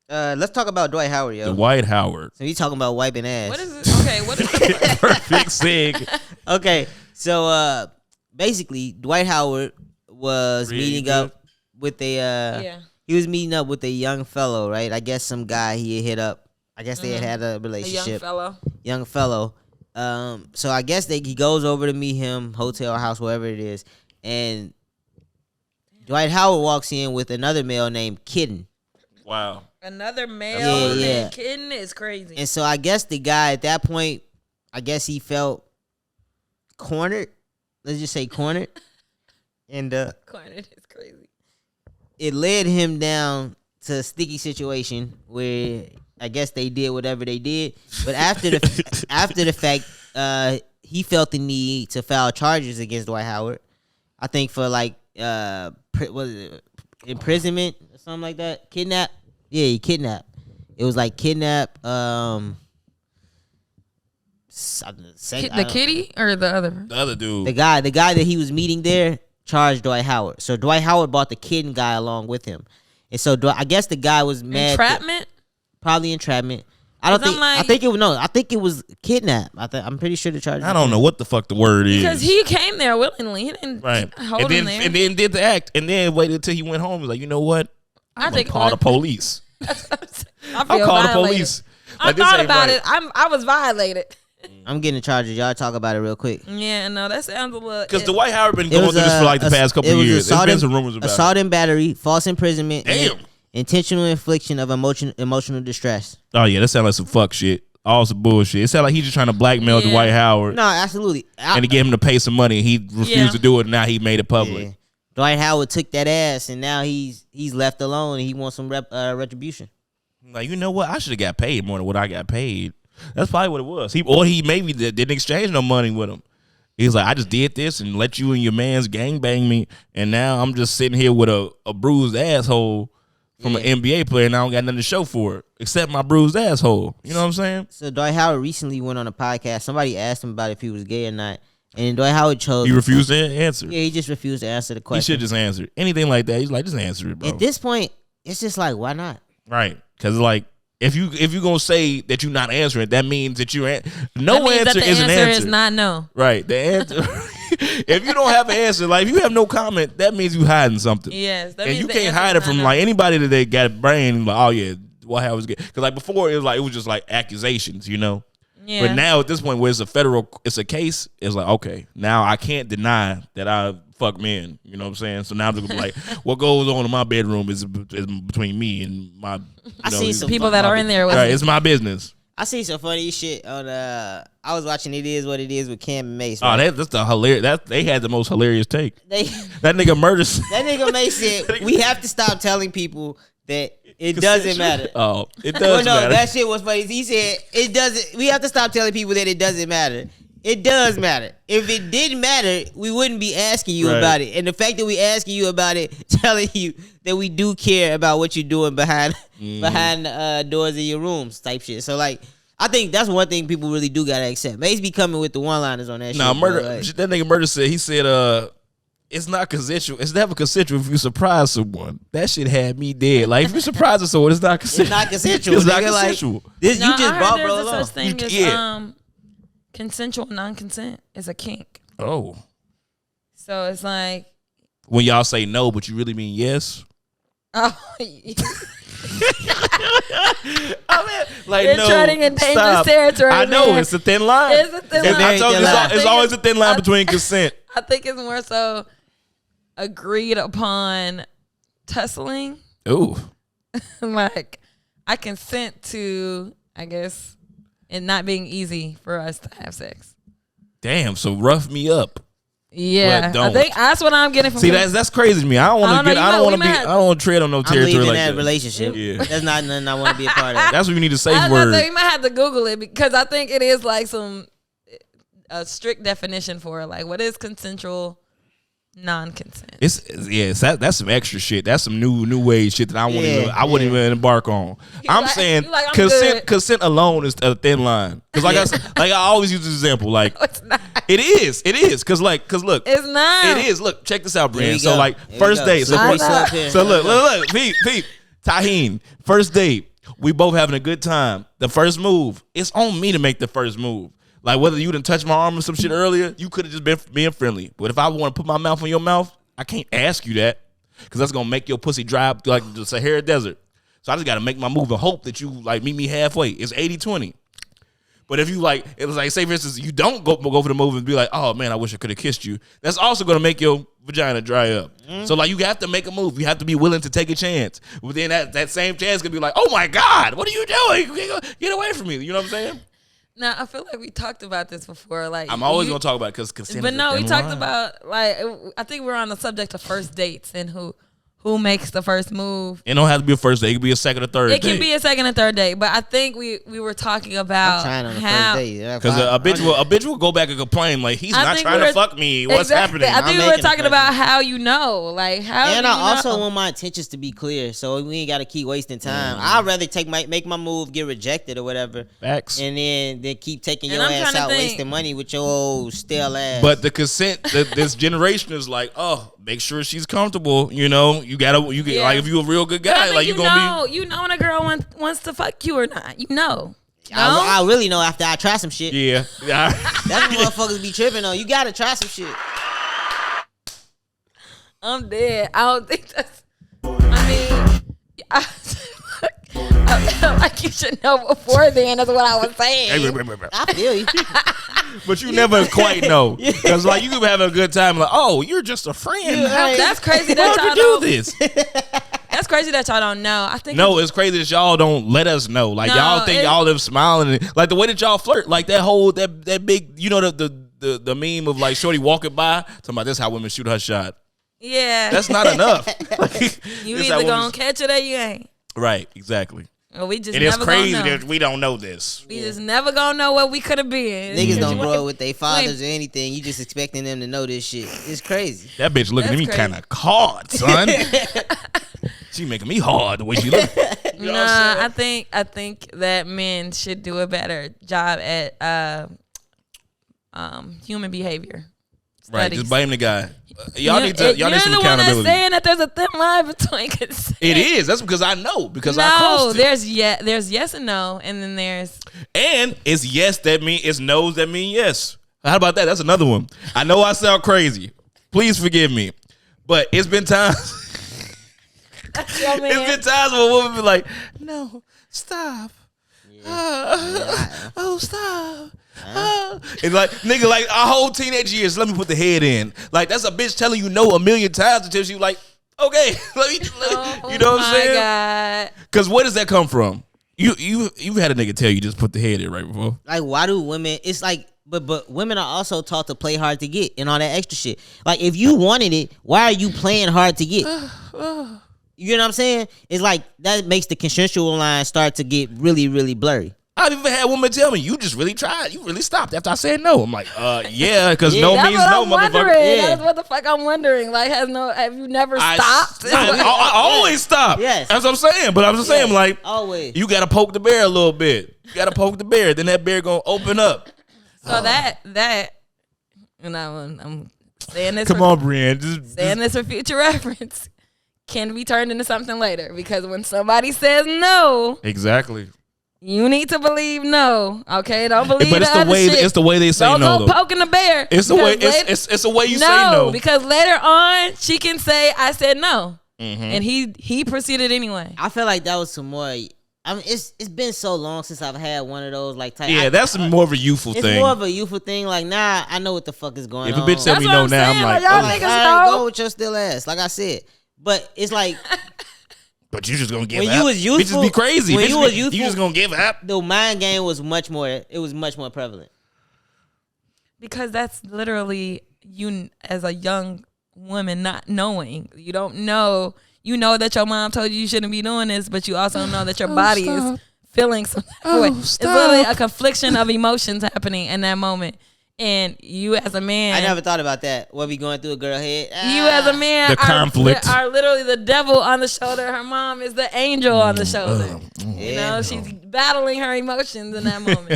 Let's talk about Dwight Howard, yo. Dwight Howard. So you talking about wiping ass? What is it? Okay, what is it? Perfect sig. Okay, so basically, Dwight Howard was meeting up with a. He was meeting up with a young fellow, right? I guess some guy he had hit up. I guess they had a relationship. Young fellow. So I guess he goes over to meet him, hotel, house, wherever it is, and Dwight Howard walks in with another male named Kitten. Wow. Another male named Kitten is crazy. And so I guess the guy at that point, I guess he felt cornered. Let's just say cornered. And cornered is crazy. It led him down to a sticky situation where I guess they did whatever they did. But after the fact, he felt the need to file charges against Dwight Howard. I think for like was it imprisonment or something like that? Kidnap? Yeah, he kidnapped. It was like kidnap. The kitty or the other? The other dude. The guy that he was meeting there charged Dwight Howard. So Dwight Howard brought the kitten guy along with him, and so I guess the guy was mad. Entrapment? Probably entrapment. I think it was kidnap. I'm pretty sure the charge. I don't know what the fuck the word is. Because he came there willingly. He didn't hold him there. And then did the act. And then waited until he went home. He was like, you know what? I'm going to call the police. I'll call the police. I thought about it. I was violated. I'm getting charges. Y'all talk about it real quick. Yeah, no, that sounds a little. Because Dwight Howard been going through this for like the past couple of years. There's been some rumors about assault and battery, false imprisonment, damn, and intentional infliction of emotional distress. Oh yeah, that sounds like some fuck shit. All some bullshit. It sounds like he's just trying to blackmail Dwight Howard. No, absolutely. And to get him to pay some money. He refused to do it. And now he made it public. Yeah. Dwight Howard took that ass, and now he's left alone, and he wants some retribution. Like, you know what? I should have got paid more than what I got paid. That's probably what it was. He maybe didn't exchange no money with him. He's like, I just did this and let you and your man's gangbang me, and now I'm just sitting here with a bruised asshole from an NBA player, and I don't got nothing to show for it except my bruised asshole. You know what I'm saying? So Dwight Howard recently went on a podcast. Somebody asked him about if he was gay or not, and Dwight Howard chose. He refused to answer. Yeah, he just refused to answer the question. He should just answer it. Anything like that, he's like, just answer it, bro. At this point, it's just like, why not? Right, because like if you gonna say that you're not answering, that means that you no answer is an answer. The answer is not no. Right, the answer. If you don't have an answer, like if you have no comment, that means you hiding something. Yes, that and means you can't hide it from like anybody that they got a brain. Like, oh yeah, Dwight Howard's gay. Because like before, it was just like accusations, you know. Yeah. But now at this point, where it's a case. It's like, okay, now I can't deny that I fuck men. You know what I'm saying? So now I'm just gonna be like, what goes on in my bedroom is between me and my. I see some people that are in there with right, it's my business. I see some funny shit on. I was watching It Is What It Is with Cam and Mace. Right? Oh, that's the hilarious. They had the most hilarious take. That nigga murders. That nigga Mace said we have to stop telling people that it doesn't matter. Oh, it does matter. No, that shit was funny. He said it doesn't. We have to stop telling people that it doesn't matter. It does matter. If it didn't matter, we wouldn't be asking you about it. And the fact that we asking you about it, telling you that we do care about what you're doing behind the doors of your rooms, type shit. So like, I think that's one thing people really do gotta accept. Mace be coming with the one-liners on that shit. Nah, that nigga Murder said. He said, it's not consensual. It's never consensual if you surprise someone. That shit had me dead. Like if you surprise someone, it's not consensual. It's not consensual. It's not consensual. Like, you just brought bro along. Such thing as consensual non-consent is a kink. Oh. So it's like when y'all say no, but you really mean yes. Oh. I mean, like, you're treading in dangerous territory. I know it's a thin line. It's a thin line. I told you, it's always a thin line between consent. I think it's more so agreed upon tussling. Ooh. Like I consent to, I guess, it not being easy for us to have sex. Damn, so rough me up. Yeah, I think that's what I'm getting from. See, that's crazy to me. I don't want to get. I don't want to tread on no territory like that. Relationship. Yeah, that's not nothing I want to be a part of. That's what you need a safe word. You might have to Google it because I think it is like a strict definition for like what is consensual non-consent. That's some extra shit. That's some new wave shit that I wouldn't even embark on. I'm saying consent alone is a thin line. Because I always use this example. Like no, it's not. It is. Because look, it's not. It is. Look, check this out, Brian. So like first date. So look, Pete, Taheen, first date. We both having a good time. The first move, it's on me to make the first move. Like whether you done touch my arm or some shit earlier, you could have just been being friendly. But if I want to put my mouth on your mouth, I can't ask you that because that's gonna make your pussy dry up like the Sahara Desert. So I just gotta make my move and hope that you like meet me halfway. It's 80-20. But if you like, it was like, say for instance, you don't go for the move and be like, oh man, I wish I could have kissed you. That's also gonna make your vagina dry up. So like, you have to make a move. You have to be willing to take a chance. But then that same chance could be like, oh my God, what are you doing? Get away from me. You know what I'm saying? Now I feel like we talked about this before. Like I'm always gonna talk about it because consent. But no, we talked about like I think we're on the subject of first dates and who makes the first move. It don't have to be a first date. It could be a second or third date. It can be a second and third date. But I think we were talking about I'm trying on the how, first date. Because a bitch will go back and complain like he's not trying to fuck me. What's exactly, happening? I think we were talking about how you know, like how. And do I you also know? want my intentions to be clear, so we ain't got to keep wasting time. I'd rather make my move, get rejected or whatever, Facts, and then keep taking And your I'm ass trying to out, think. wasting money with your old stale ass. but the consent, this generation is like, oh, make sure she's comfortable. You know, you get Yeah. like if you a real good But I guy, think like you gonna be. You know when a girl wants to fuck you or not. You know. No? I really know after I try some shit. Yeah, yeah. That's what motherfuckers be tripping on. You gotta try some shit. I'm dead. I don't think that's. I mean, I feel like you should know before then. That's what I was saying. I feel you. But you never quite know because like you can be having a good time. Like, oh, you're just a friend. How That's crazy that How'd y'all you don't. do this? That's crazy that y'all don't know. I think No, it's crazy that y'all don't let us know. Like No, y'all think y'all live smiling, and, like the way that y'all flirt, like that big, you know, the meme of like shorty walking by, talking about this how women shoot her shot. Yeah, That's not enough. Like, you this either how gonna women- catch it or you ain't. right, exactly. Or we just And it's never crazy gonna know. that we don't know this. We just never gonna know what we could have been. Niggas don't You grow ain't- up with their fathers or anything. You just expecting them to know this shit. It's crazy. That bitch looking at That's me crazy. kind of hard, son. She making me hard the way she look. You know what I'm saying? I think that men should do a better job at human behavior. Right, Studies. just blame the guy. Y'all need some You're the one that's accountability. saying that there's a thin line between consent. It is. That's because I know because I No, crossed it. there's yes and no, and then there's And it's yes that mean it's no's that mean yes. How about that? That's another one. I know I sound crazy. Please forgive me. But it's been times that's your man. it's been times where a woman be like, no, stop. Oh, stop. It's like, nigga, like our whole teenage years, let me put the head in. Like, that's a bitch telling you no a million times until she like, okay, let me you know what I'm saying? God. Because where does that come from? You've had a nigga tell you just put the head in right before. Like, why do women? It's like, but women are also taught to play hard to get and all that extra shit. Like, if you wanted it, why are you playing hard to get? You know what I'm saying? It's like that makes the consensual line start to get really, really blurry. I've even had women tell me, you just really tried. You really stopped after I said no. I'm like, yeah, because no That's means what no, I'm motherfucker. wondering. Yeah. That's what the fuck I'm wondering. Like, have you never stopped? I always stop. Yes. That's what I'm saying. But I'm just saying, like, Always. you got to poke the bear a little bit. You got to poke the bear. Then that bear going to open up. So that, and I'm saying this. Come on, Brian. Saying this for future reference can be turned into something later, because when somebody says no, Exactly. you need to believe no. Okay, don't believe But it's the other way shit. It's the way they say Don't no. go Though. poking the bear. It's the way. Because later- It's a way you say no. because later on she can say I said no, Mm-hmm. and he proceeded anyway. I feel like that was some more. I mean, it's been so long since I've had one of those like type. Yeah, that's more of a youthful It's thing. more of a youthful thing. Like, nah, I know what the fuck is going If on. a bitch tell That's me what no I'm now, I'm saying, like, like, y'all oh. niggas All right, know. go with your still ass, like I said. But it's like But you just gonna give when up. you was youthful, Bitches be crazy. when Bitches you was be- youthful, you just gonna give up. the mind game was much more. It was much more prevalent. Because that's literally you as a young woman not knowing. You don't know. You know that your mom told you shouldn't be doing this, but you also know that your body is feeling some way. It's literally a confliction of emotions happening in that moment. And you as a man, I never thought about that. What be going through a girl head? you as a man The conflict. are literally the devil on the shoulder. Her mom is the angel on the shoulder. You Yeah. know, she's battling her emotions in that moment.